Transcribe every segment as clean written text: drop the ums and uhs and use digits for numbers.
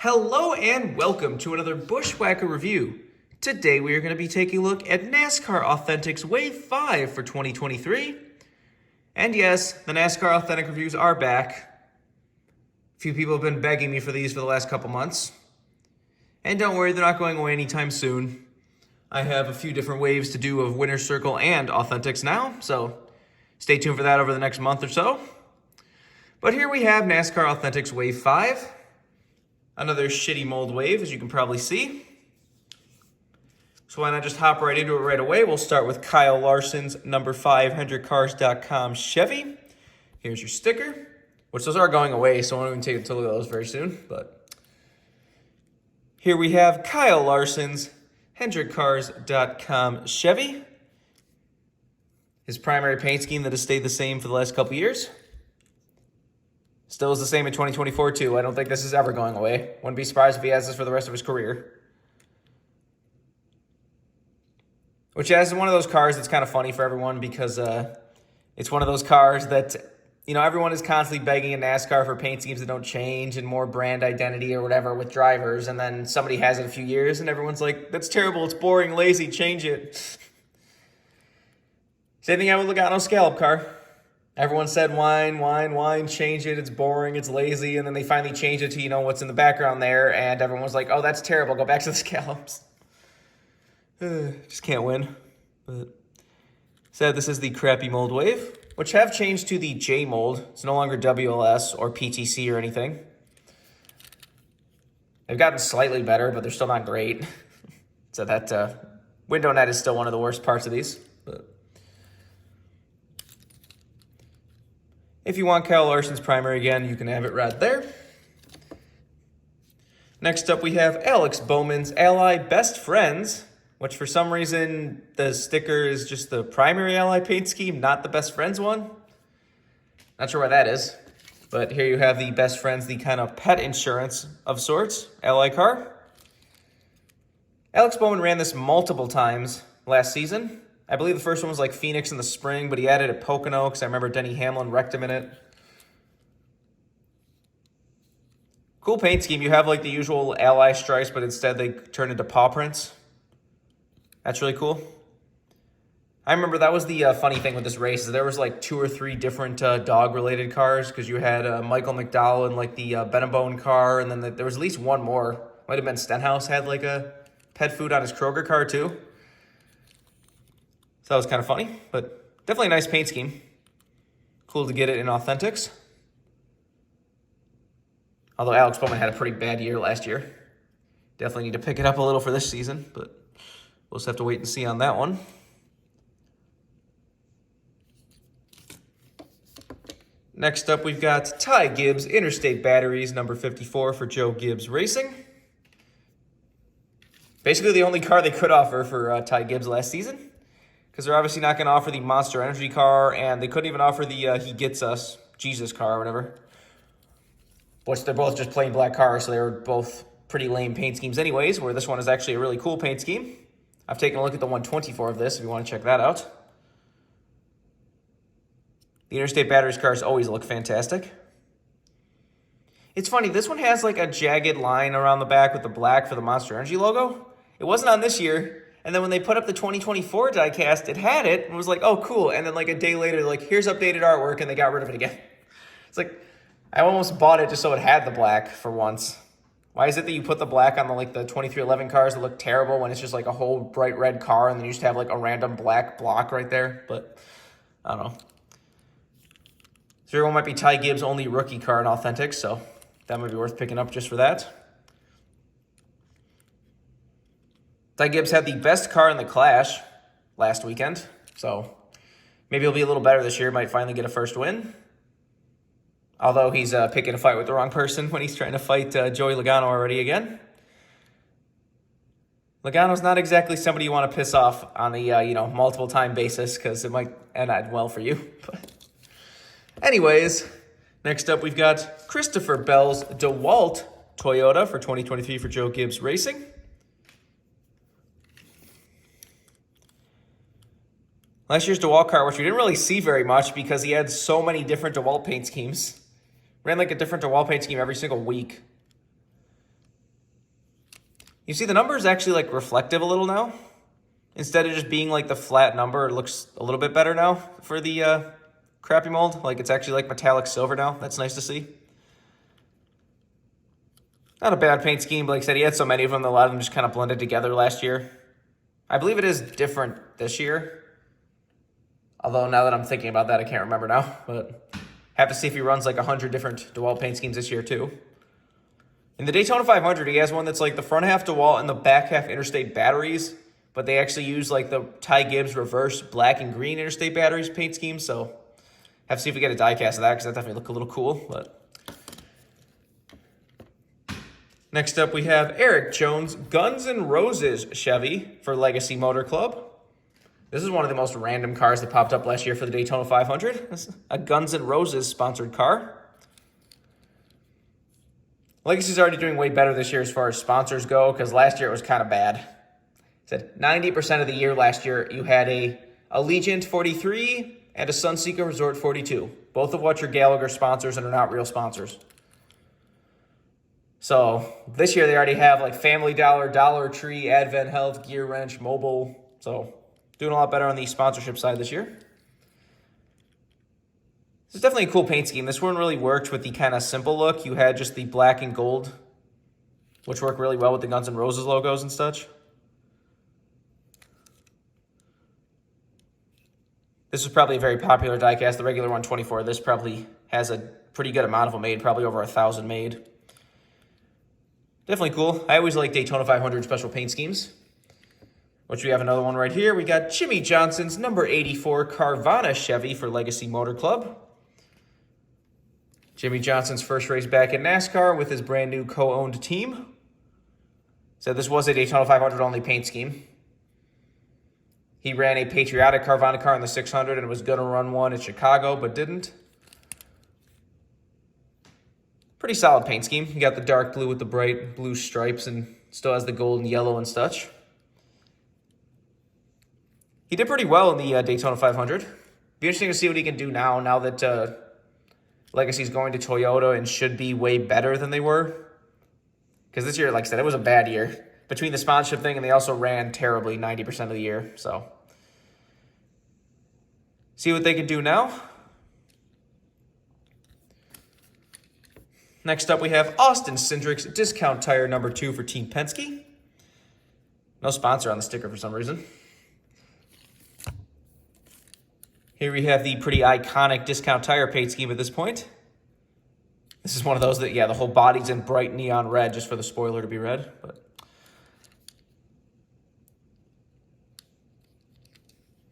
Hello and welcome to another Bushwhacker review. Today we are going to be taking a look at NASCAR Authentics Wave 5 for 2023. And yes, the NASCAR Authentic reviews are back. A few people have been begging me for these for the last couple months. And don't worry, they're not going away anytime soon. I have a few different waves to do of Winner's Circle and Authentics now, so stay tuned for that over the next month or so. But here we have NASCAR Authentics Wave 5. Another shitty mold wave, as you can probably see. So why not just hop right into it right away? We'll start with Kyle Larson's number 500cars.com Chevy. Here's your sticker, which those are going away, so I won't even take a look at those very soon. But here we have Kyle Larson's HendrickCars.com Chevy. His primary paint scheme that has stayed the same for the last couple years. Still is the same in 2024 too. I don't think this is ever going away. Wouldn't be surprised if he has this for the rest of his career. Which is one of those cars that's kind of funny for everyone because it's one of those cars that, you know, everyone is constantly begging in NASCAR for paint schemes that don't change and more brand identity or whatever with drivers. And then somebody has it a few years and everyone's like, that's terrible, it's boring, lazy, change it. Same thing with Logano's scallop car. Everyone said, whine, change it, it's boring, it's lazy, and then they finally changed it to, you know, what's in the background there, and everyone was like, oh, that's terrible, go back to the scallops. Just can't win. But said this is the crappy mold wave, which have changed to the J mold. It's no longer WLS or PTC or anything. They've gotten slightly better, but they're still not great. So that window net is still one of the worst parts of these. But if you want Kyle Larson's primary again, you can have it right there. Next up, we have Alex Bowman's Ally Best Friends, which for some reason the sticker is just the primary Ally paint scheme, not the Best Friends one. Not sure why that is. But here you have the Best Friends, the kind of pet insurance of sorts, Ally car. Alex Bowman ran this multiple times last season. I believe the first one was like Phoenix in the spring, but he added a Pocono because I remember Denny Hamlin wrecked him in it. Cool paint scheme. You have like the usual Ally stripes, but instead they turn into paw prints. That's really cool. I remember that was the funny thing with this race is there was like 2 or 3 different dog-related cars because you had Michael McDowell and like the Benabone car, and then there was at least one more. Might have been Stenhouse had like a pet food on his Kroger car too. So that was kind of funny, but definitely a nice paint scheme. Cool to get it in Authentics. Although Alex Bowman had a pretty bad year last year. Definitely need to pick it up a little for this season, but we'll just have to wait and see on that one. Next up, we've got Ty Gibbs Interstate Batteries, number 54 for Joe Gibbs Racing. Basically the only car they could offer for Ty Gibbs last season. Because they're obviously not going to offer the Monster Energy car, and they couldn't even offer the He Gets Us, Jesus car or whatever. Which they're both just plain black cars, so they were both pretty lame paint schemes anyways, where this one is actually a really cool paint scheme. I've taken a look at the 124 of this if you want to check that out. The Interstate Batteries cars always look fantastic. It's funny, this one has like a jagged line around the back with the black for the Monster Energy logo. It wasn't on this year. And then when they put up the 2024 diecast, it had it and was like, oh, cool. And then like a day later, like, here's updated artwork, and they got rid of it again. It's like, I almost bought it just so it had the black for once. Why is it that you put the black on the 2311 cars that look terrible when it's just like a whole bright red car and then you just have like a random black block right there? But I don't know. So everyone might be Ty Gibbs' only rookie car in Authentics, so that might be worth picking up just for that. Ty Gibbs had the best car in the Clash last weekend, so maybe he'll be a little better this year, might finally get a first win. Although he's picking a fight with the wrong person when he's trying to fight Joey Logano already again. Logano's not exactly somebody you want to piss off on a multiple time basis because it might end well for you. But anyways, next up we've got Christopher Bell's DeWalt Toyota for 2023 for Joe Gibbs Racing. Last year's DeWalt car, which we didn't really see very much because he had so many different DeWalt paint schemes. Ran like a different DeWalt paint scheme every single week. You see the number is actually like reflective a little now. Instead of just being like the flat number, it looks a little bit better now for the crappy mold. Like it's actually like metallic silver now. That's nice to see. Not a bad paint scheme, but like I said, he had so many of them that a lot of them just kind of blended together last year. I believe it is different this year. Although now that I'm thinking about that, I can't remember now. But have to see if he runs like 100 different DeWalt paint schemes this year too. In the Daytona 500, he has one that's like the front half DeWalt and the back half Interstate batteries. But they actually use like the Ty Gibbs reverse black and green Interstate batteries paint scheme. So have to see if we get a diecast of that because that definitely look a little cool. But next up, we have Eric Jones Guns N' Roses Chevy for Legacy Motor Club. This is one of the most random cars that popped up last year for the Daytona 500. This is a Guns N' Roses sponsored car. Legacy's already doing way better this year as far as sponsors go because last year it was kind of bad. It said 90% of the year last year you had a Allegiant 43 and a Sunseeker Resort 42, both of which are Gallagher sponsors and are not real sponsors. So this year they already have like Family Dollar, Dollar Tree, Advent Health, Gear Wrench, Mobile. So doing a lot better on the sponsorship side this year. This is definitely a cool paint scheme. This one really worked with the kind of simple look. You had just the black and gold, which worked really well with the Guns N' Roses logos and such. This is probably a very popular diecast. The regular 124. This probably has a pretty good amount of them made, probably over 1,000 made. Definitely cool. I always like Daytona 500 special paint schemes, which we have another one right here. We got Jimmy Johnson's number 84 Carvana Chevy for Legacy Motor Club. Jimmy Johnson's first race back in NASCAR with his brand new co-owned team. Said this was a Daytona 500 only paint scheme. He ran a patriotic Carvana car in the 600 and was going to run one at Chicago, but didn't. Pretty solid paint scheme. You got the dark blue with the bright blue stripes and still has the gold and yellow and such. He did pretty well in the Daytona 500. Be interesting to see what he can do now that Legacy's going to Toyota and should be way better than they were. Because this year, like I said, it was a bad year. Between the sponsorship thing and they also ran terribly 90% of the year. So see what they can do now. Next up, we have Austin Cindric's Discount Tire number 2 for Team Penske. No sponsor on the sticker for some reason. Here we have the pretty iconic Discount Tire paint scheme at this point. This is one of those that, yeah, the whole body's in bright neon red just for the spoiler to be red. But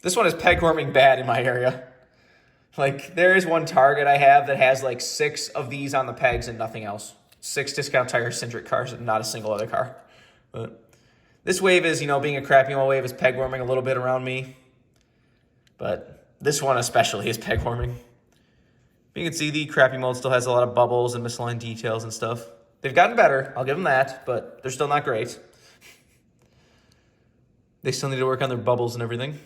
this one is peg warming bad in my area. Like, there is one Target I have that has, like, 6 of these on the pegs and nothing else. 6 Discount Tire Cindric cars and not a single other car. But this wave is, being a crappy old wave, is peg warming a little bit around me. But this one especially is peg warming. You can see the crappy mold still has a lot of bubbles and misaligned details and stuff. They've gotten better, I'll give them that, but they're still not great. They still need to work on their bubbles and everything.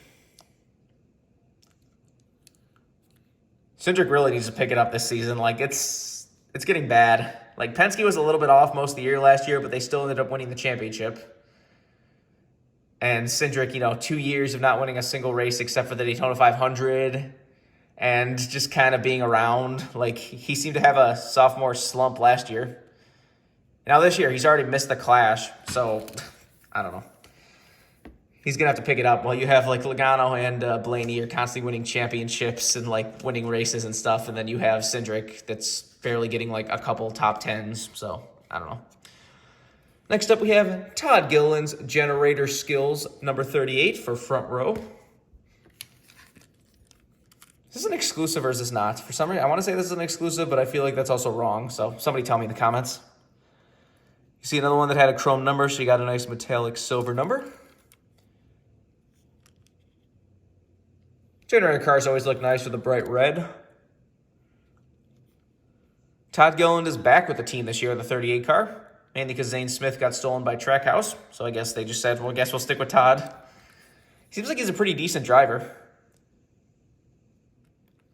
Cindric really needs to pick it up this season. Like, it's getting bad. Like, Penske was a little bit off most of the year last year, but they still ended up winning the championship. And Cindric, 2 years of not winning a single race except for the Daytona 500 and just kind of being around. Like, he seemed to have a sophomore slump last year. Now this year, he's already missed the Clash, so I don't know. He's going to have to pick it up. Well, you have, like, Logano and Blaney are constantly winning championships and, like, winning races and stuff. And then you have Cindric that's barely getting, like, a couple top tens. So, I don't know. Next up, we have Todd Gillan's Generator Skills number 38 for Front Row. Is this an exclusive or is this not? For some reason, I want to say this is an exclusive, but I feel like that's also wrong. So, somebody tell me in the comments. You see another one that had a chrome number, so you got a nice metallic silver number. Generator cars always look nice with a bright red. Todd Gillan is back with the team this year in the 38 car, mainly because Zane Smith got stolen by Trackhouse. So I guess they just said, well, I guess we'll stick with Todd. Seems like he's a pretty decent driver.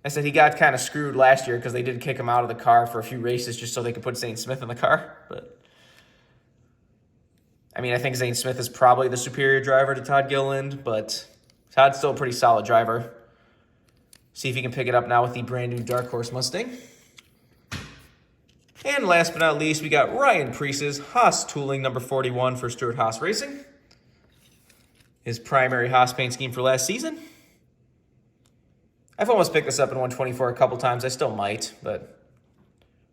I said he got kind of screwed last year because they did kick him out of the car for a few races just so they could put Zane Smith in the car. But I mean, I think Zane Smith is probably the superior driver to Todd Gillan, but Todd's still a pretty solid driver. See if he can pick it up now with the brand new Dark Horse Mustang. And last but not least, we got Ryan Preece's Haas Tooling number 41 for Stewart Haas Racing. His primary Haas paint scheme for last season. I've almost picked this up in 124 a couple times. I still might, but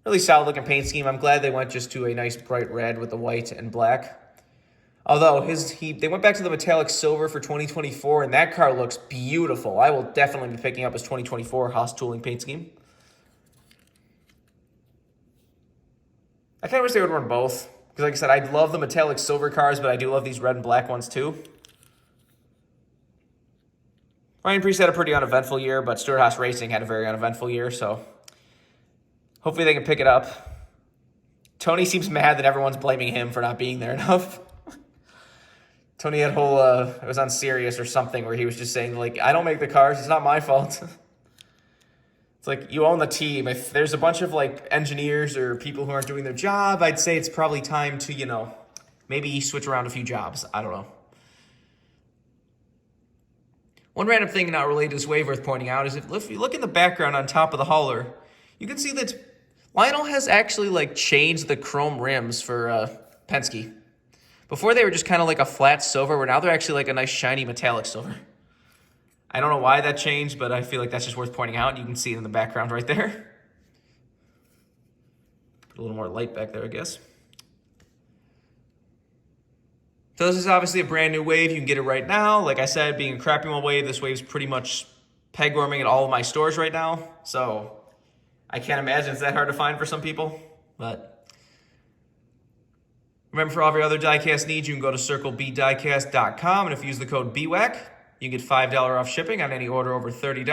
really solid looking paint scheme. I'm glad they went just to a nice bright red with the white and black. Although they went back to the metallic silver for 2024, and that car looks beautiful. I will definitely be picking up his 2024 Haas Tooling paint scheme. I kind of wish they would run both. Because like I said, I love the metallic silver cars, but I do love these red and black ones too. Ryan Preece had a pretty uneventful year, but Stewart Haas Racing had a very uneventful year, so hopefully they can pick it up. Tony seems mad that everyone's blaming him for not being there enough. Tony had it was on Syrix or something, where he was just saying, like, I don't make the cars, it's not my fault. It's like, you own the team. If there's a bunch of, like, engineers or people who aren't doing their job, I'd say it's probably time to, you know, maybe switch around a few jobs. I don't know. One random thing not related to this wave worth pointing out is if you look in the background on top of the hauler, you can see that Lionel has actually, like, changed the chrome rims for Penske. Before they were just kind of like a flat silver, where now they're actually like a nice shiny metallic silver. I don't know why that changed, but I feel like that's just worth pointing out. You can see it in the background right there. Put a little more light back there, I guess. So this is obviously a brand new wave. You can get it right now. Like I said, being a crappy one wave, this wave's pretty much peg warming at all of my stores right now. So I can't imagine it's that hard to find for some people, but remember, for all of your other diecast needs, you can go to circlebdiecast.com, and if you use the code BWhack, you can get $5 off shipping on any order over $30.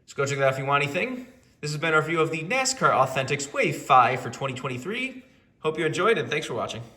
So go check that out if you want anything. This has been our review of the NASCAR Authentics Wave 5 for 2023. Hope you enjoyed, and thanks for watching.